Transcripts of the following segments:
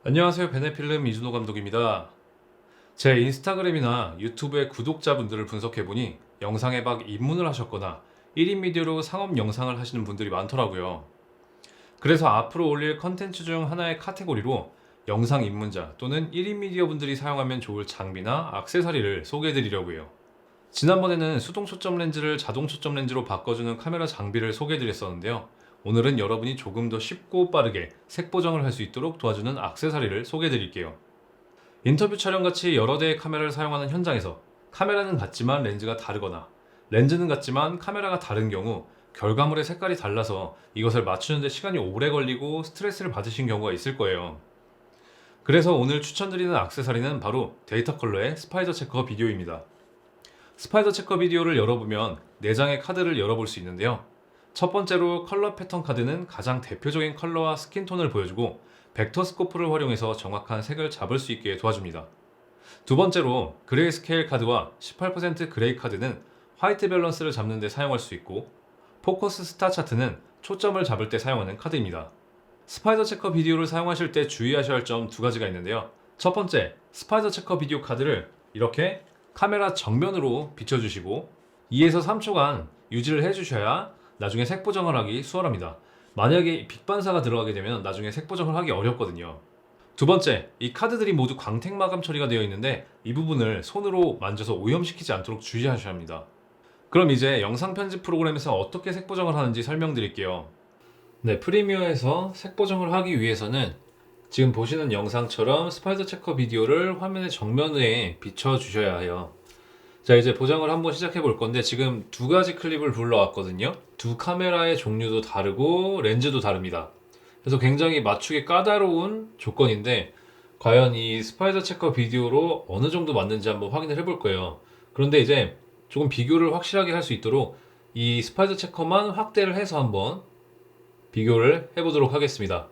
안녕하세요. 베네필름 이준호 감독입니다. 제 인스타그램이나 유튜브의 구독자분들을 분석해보니 영상에 막 입문을 하셨거나 1인 미디어로 상업 영상을 하시는 분들이 많더라고요. 그래서 앞으로 올릴 컨텐츠 중 하나의 카테고리로 영상 입문자 또는 1인 미디어 분들이 사용하면 좋을 장비나 액세서리를 소개해드리려고 해요. 지난번에는 수동 초점 렌즈를 자동 초점 렌즈로 바꿔주는 카메라 장비를 소개해드렸었는데요. 오늘은 여러분이 조금 더 쉽고 빠르게 색 보정을 할 수 있도록 도와주는 액세서리를 소개해드릴게요. 인터뷰 촬영같이 여러 대의 카메라를 사용하는 현장에서 카메라는 같지만 렌즈가 다르거나 렌즈는 같지만 카메라가 다른 경우 결과물의 색깔이 달라서 이것을 맞추는데 시간이 오래 걸리고 스트레스를 받으신 경우가 있을 거예요. 그래서 오늘 추천드리는 액세서리는 바로 데이터 컬러의 스파이더 체커 비디오입니다. 스파이더 체커 비디오를 열어보면 4장의 카드를 열어볼 수 있는데요. 첫 번째로 컬러 패턴 카드는 가장 대표적인 컬러와 스킨톤을 보여주고 벡터 스코프를 활용해서 정확한 색을 잡을 수 있게 도와줍니다. 두 번째로 그레이 스케일 카드와 18% 그레이 카드는 화이트 밸런스를 잡는 데 사용할 수 있고 포커스 스타 차트는 초점을 잡을 때 사용하는 카드입니다. 스파이더 체커 비디오를 사용하실 때 주의하셔야 할 점 2가지가 있는데요. 첫 번째, 스파이더 체커 비디오 카드를 이렇게 카메라 정면으로 비춰주시고 2에서 3초간 유지를 해주셔야 나중에 색 보정을 하기 수월합니다. 만약에 빛 반사가 들어가게 되면 나중에 색 보정을 하기 어렵거든요. 두 번째, 이 카드들이 모두 광택 마감 처리가 되어 있는데 이 부분을 손으로 만져서 오염시키지 않도록 주의하셔야 합니다. 그럼 이제 영상 편집 프로그램에서 어떻게 색 보정을 하는지 설명드릴게요. 네, 프리미어에서 색 보정을 하기 위해서는 지금 보시는 영상처럼 스파이더 체커 비디오를 화면의 정면에 비춰주셔야 해요. 자, 이제 보정을 한번 시작해 볼 건데 지금 2가지 클립을 불러왔거든요. 두 카메라의 종류도 다르고 렌즈도 다릅니다. 그래서 굉장히 맞추기 까다로운 조건인데 과연 이 스파이더 체커 비디오로 어느 정도 맞는지 한번 확인을 해볼 거예요. 그런데 이제 조금 비교를 확실하게 할 수 있도록 이 스파이더 체커만 확대를 해서 한번 비교를 해보도록 하겠습니다.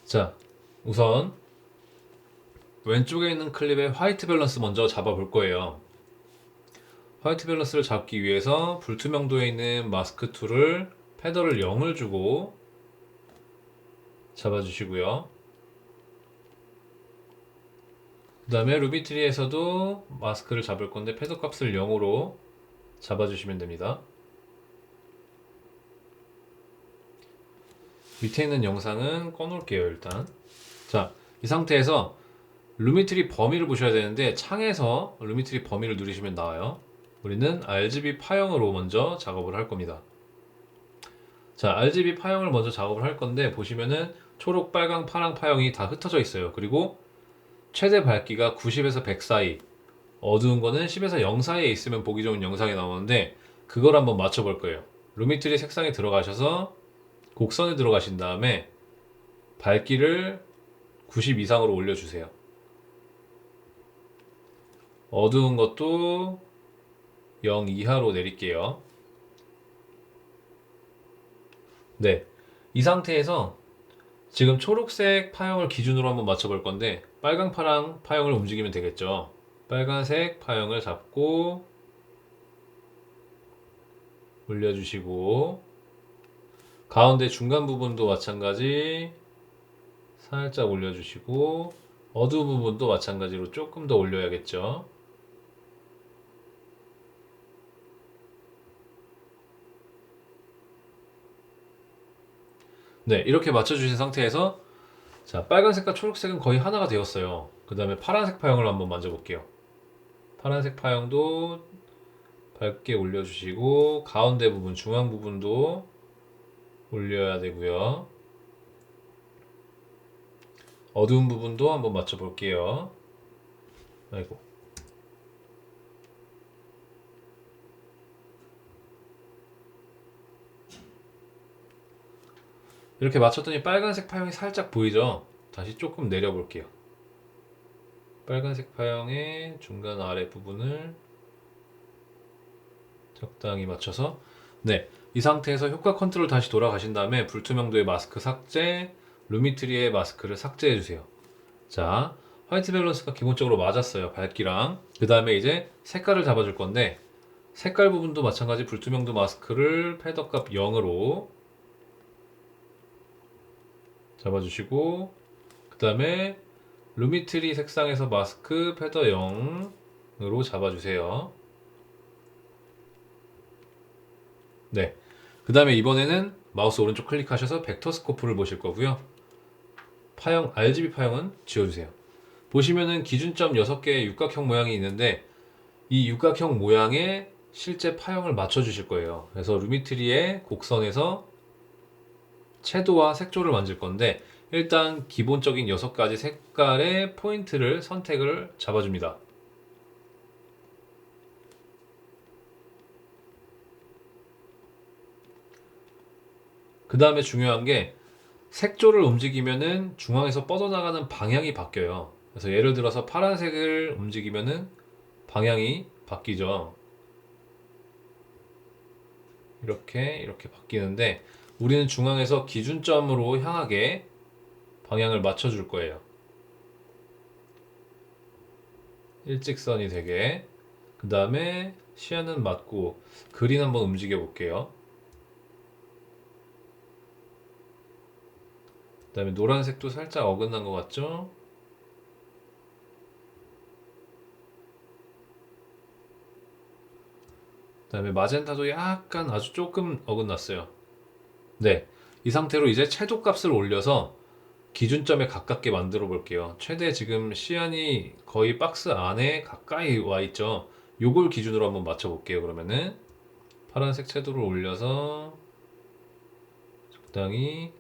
자, 우선 왼쪽에 있는 클립의 화이트 밸런스 먼저 잡아볼 거예요. 화이트 밸런스를 잡기 위해서 불투명도에 있는 마스크 툴을 패더를 0을 주고 잡아주시고요. 그 다음에 루비트리에서도 마스크를 잡을 건데 패더 값을 0으로 잡아주시면 됩니다. 밑에 있는 영상은 꺼놓을게요, 일단. 자, 이 상태에서 루미트리 범위를 보셔야 되는데 창에서 루미트리 범위를 누르시면 나와요. 우리는 RGB 파형으로 먼저 작업을 할 겁니다. 자, RGB 파형을 먼저 작업을 할 건데 보시면은 초록, 빨강, 파랑 파형이 다 흩어져 있어요. 그리고 최대 밝기가 90에서 100 사이, 어두운 거는 10에서 0 사이에 있으면 보기 좋은 영상이 나오는데 그걸 한번 맞춰볼 거예요. 루미트리 색상에 들어가셔서 곡선에 들어가신 다음에 밝기를 90 이상으로 올려주세요. 어두운 것도 0 이하로 내릴게요. 네, 이 상태에서 지금 초록색 파형을 기준으로 한번 맞춰볼 건데 빨강, 파랑 파형을 움직이면 되겠죠. 빨간색 파형을 잡고 올려주시고 가운데 중간 부분도 마찬가지 살짝 올려주시고 어두운 부분도 마찬가지로 조금 더 올려야겠죠. 네, 이렇게 맞춰주신 상태에서 자, 빨간색과 초록색은 거의 하나가 되었어요. 그 다음에 파란색 파형을 한번 만져볼게요. 파란색 파형도 밝게 올려주시고 가운데 부분, 중앙 부분도 올려야 되고요. 어두운 부분도 한번 맞춰볼게요. 아이고. 이렇게 맞췄더니 빨간색 파형이 살짝 보이죠? 다시 조금 내려볼게요. 빨간색 파형의 중간 아래 부분을 적당히 맞춰서 네, 이 상태에서 효과 컨트롤 다시 돌아가신 다음에 불투명도의 마스크 삭제, 루미트리의 마스크를 삭제해주세요. 자, 화이트 밸런스가 기본적으로 맞았어요. 밝기랑. 그 다음에 이제 색깔을 잡아줄 건데 색깔 부분도 마찬가지 불투명도 마스크를 패더 값 0으로 잡아주시고 그 다음에 루미트리 색상에서 마스크 패더 0으로 잡아주세요. 네. 그 다음에 이번에는 마우스 오른쪽 클릭하셔서 벡터 스코프를 보실 거고요. 파형, RGB 파형은 지워주세요. 보시면은 기준점 6개의 육각형 모양이 있는데 이 육각형 모양에 실제 파형을 맞춰주실 거예요. 그래서 루미트리의 곡선에서 채도와 색조를 만질 건데 일단 기본적인 6가지 색깔의 포인트를 선택을 잡아줍니다. 그 다음에 중요한 게 색조를 움직이면은 중앙에서 뻗어나가는 방향이 바뀌어요. 그래서 예를 들어서 파란색을 움직이면은 방향이 바뀌죠. 이렇게 바뀌는데 우리는 중앙에서 기준점으로 향하게 방향을 맞춰줄 거예요. 일직선이 되게. 그 다음에 시야는 맞고 그린 한번 움직여 볼게요. 그 다음에 노란색도 살짝 어긋난 것 같죠? 그 다음에 마젠타도 약간 아주 조금 어긋났어요. 네, 이 상태로 이제 채도 값을 올려서 기준점에 가깝게 만들어 볼게요. 최대 지금 시안이 거의 박스 안에 가까이 와 있죠. 요걸 기준으로 한번 맞춰 볼게요. 그러면은 파란색 채도를 올려서 적당히,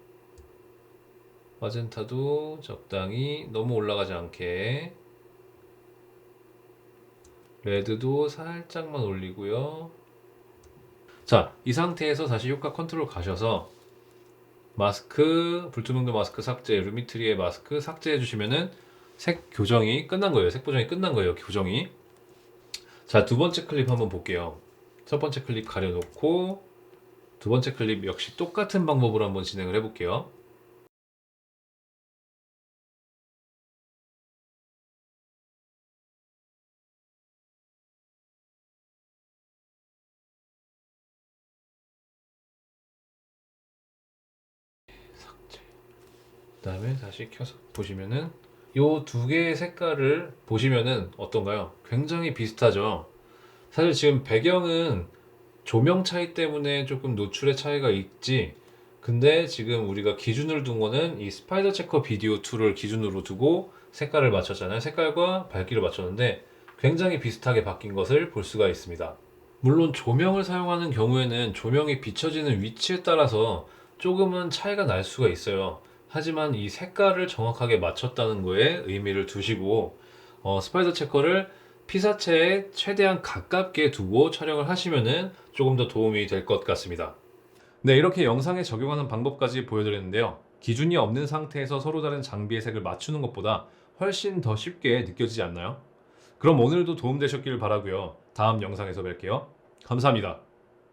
마젠타도 적당히, 너무 올라가지 않게, 레드도 살짝만 올리고요. 자, 이 상태에서 다시 효과 컨트롤 가셔서 마스크, 불투명도 마스크 삭제, 루미트리의 마스크 삭제해 주시면은 색 교정이 끝난 거예요. 색 보정이 끝난 거예요. 교정이. 자, 두 번째 클립 한번 볼게요. 첫 번째 클립 가려놓고 두 번째 클립 역시 똑같은 방법으로 한번 진행을 해볼게요. 삭제. 그 다음에 다시 켜서 보시면은 요 두 개의 색깔을 보시면은 어떤가요? 굉장히 비슷하죠? 사실 지금 배경은 조명 차이 때문에 조금 노출의 차이가 있지, 근데 지금 우리가 기준을 둔 거는 이 스파이더 체커 비디오 2를 기준으로 두고 색깔을 맞췄잖아요. 색깔과 밝기를 맞췄는데 굉장히 비슷하게 바뀐 것을 볼 수가 있습니다. 물론 조명을 사용하는 경우에는 조명이 비춰지는 위치에 따라서 조금은 차이가 날 수가 있어요. 하지만 이 색깔을 정확하게 맞췄다는 거에 의미를 두시고 스파이더 체커를 피사체에 최대한 가깝게 두고 촬영을 하시면은 조금 더 도움이 될 것 같습니다. 네, 이렇게 영상에 적용하는 방법까지 보여드렸는데요. 기준이 없는 상태에서 서로 다른 장비의 색을 맞추는 것보다 훨씬 더 쉽게 느껴지지 않나요? 그럼 오늘도 도움되셨길 바라고요. 다음 영상에서 뵐게요. 감사합니다.